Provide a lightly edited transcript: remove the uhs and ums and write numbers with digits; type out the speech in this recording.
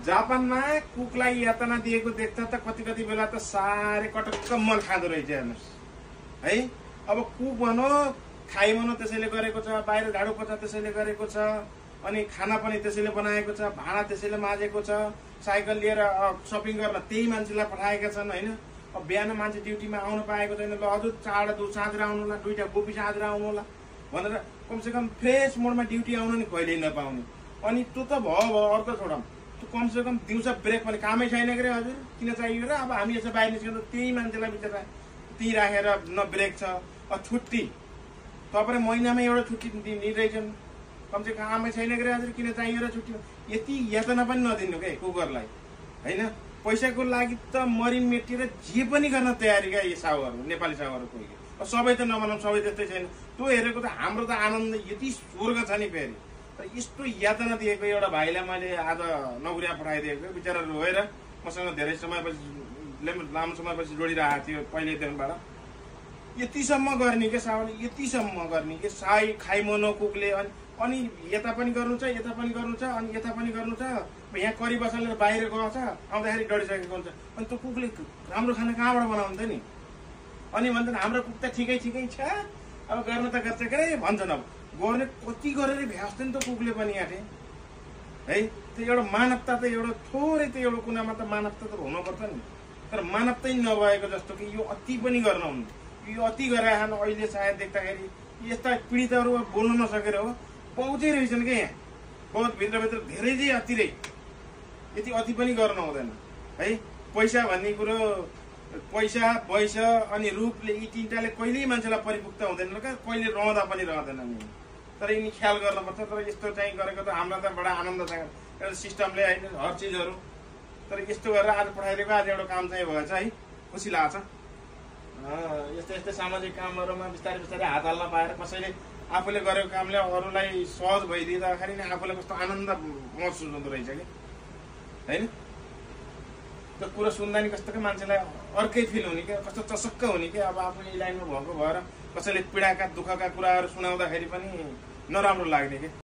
जापानमा कुकलाई यातना दिएको देख्दा त कति बेला त साह्रै कटक्क मन खाँदो रहेछ हेर्नुहोस् है। अब कुक भनौँ खाइ भनौँ त्यसैले गरेको छ, बाहिर झाडु पोछा त्यसैले गरेको छ, अनि खाना पनि त्यसैले बनाएको छ, भाँडा त्यसैले माझेको छ, साइकल लिएर सपिङ गर्न त्यही मान्छेलाई पठाएका छन् होइन। अब बिहान मान्छे ड्युटीमा आउनु पाएको छैन, ल हजुर चाँडो दुध साँझेर आउनु होला, 2टा गोपी साँझेर आउनु होला भनेर कमसेकम फ्रेस मोडमा ड्युटी आउनु नि कहिल्यै नपाउने। अनि त्यो त भयो अर्को छोडौँ, त्यो कमसेकम दिउँसो ब्रेक पनि कामै छैन के हजुर, किन चाहियो र? अब हामी यसो बाहिर निस्किँदा त्यही मान्छेलाई बिचरा त्यहीँ राखेर न ब्रेक छ। छुट्टी तपाईँ महिनामा एउटा छुट्टी दिइरहेछन्, कमसेकम कामै छैन के हजुर, किन चाहियो र छुट्टी? यति यातना पनि नदिनु के कुकरलाई होइन। पैसाको लागि त मरिन मेटिएर जे पनि गर्न तयारी क्या यो साहुहरू, नेपाली साहुहरू कोही। सबै त नभनौँ, सबै त्यस्तै छैन। त्यो हेरेको त हाम्रो त आनन्द यति स्वर्ग छ नि फेरि। तर यस्तो यातना दिएको एउटा भाइलाई मैले आज नौकरी पठाइदिएको, बिचरा रोएर मसँग धेरै समयपछि लामो समयपछि जोडिरहेको थियो पहिलेदेखिबाट। यतिसम्म गर्ने के साहुले, यतिसम्म गर्ने के साई खाइ मनो कुकले। अनि यता पनि गर्नु छ, यता पनि गर्नु छ, अनि यता पनि गर्नु छ। यहाँ करी बसालेर बाहिर गएको छ, आउँदाखेरि डढिसकेको हुन्छ। अनि त्यो कुकले राम्रो खाना कहाँबाट बनाउँछ नि? अनि भन्छन् हाम्रो कुक त ठिकै छ, अब गर्न त गर्छ के अरे भन्छन्। अब गर्ने कति गरेर भ्याउँछ नि त कुकले पनि याँटे है। त्यो एउटा मानवता त एउटा थोरै त एउटा कुनामा त मानवता त हुनुपर्छ नि। तर मानवतै नभएको जस्तो कि यो अति पनि गर्न हुन्न। यो अति गरेर अहिले सायद देख्दाखेरि यस्ता पीडितहरू बोल्न नसकेर हो, पहुँचै रहेछन् क्या यहाँ। बहुत भित्रभित्र धेरै चाहिँ अतिरै यति अति पनि गर्न हुँदैन है। पैसा भन्ने कुरो, पैसा पैसा अनि रूपले यी तिनटाले कहिल्यै मान्छेलाई परिपुक्त हुँदैन क्या, कहिले रहँदा पनि रहँदैन नि। तर यिनी ख्याल गर्नुपर्छ। तर यस्तो चाहिँ गरेको त हामीलाई त बडा आनन्द छ एउटा सिस्टमले होइन, हर चिजहरू। तर यस्तो गरेर आज पठाइदिएको, आज एउटा काम चाहिँ भएछ है, खुसी लाग्छ। यस्तै सामाजिक कामहरूमा बिस्तारै हात हाल्न पाएर कसैले आफूले गरेको कामले अरूलाई सहज भइदिँदाखेरि नै आफूलाई कस्तो आनन्द महसुस हुँदो रहेछ कि होइन। त्यो कुरो सुन्दा नि कस्तो क्या मान्छेलाई अर्कै फिल हुने क्या, कस्तो चसक्क हुने क्या। अब आफू यही लाइनमा भएको भएर कसैले पीडाका दुःखका कुराहरू सुनाउँदाखेरि पनि नराम्रो लाग्ने क्या।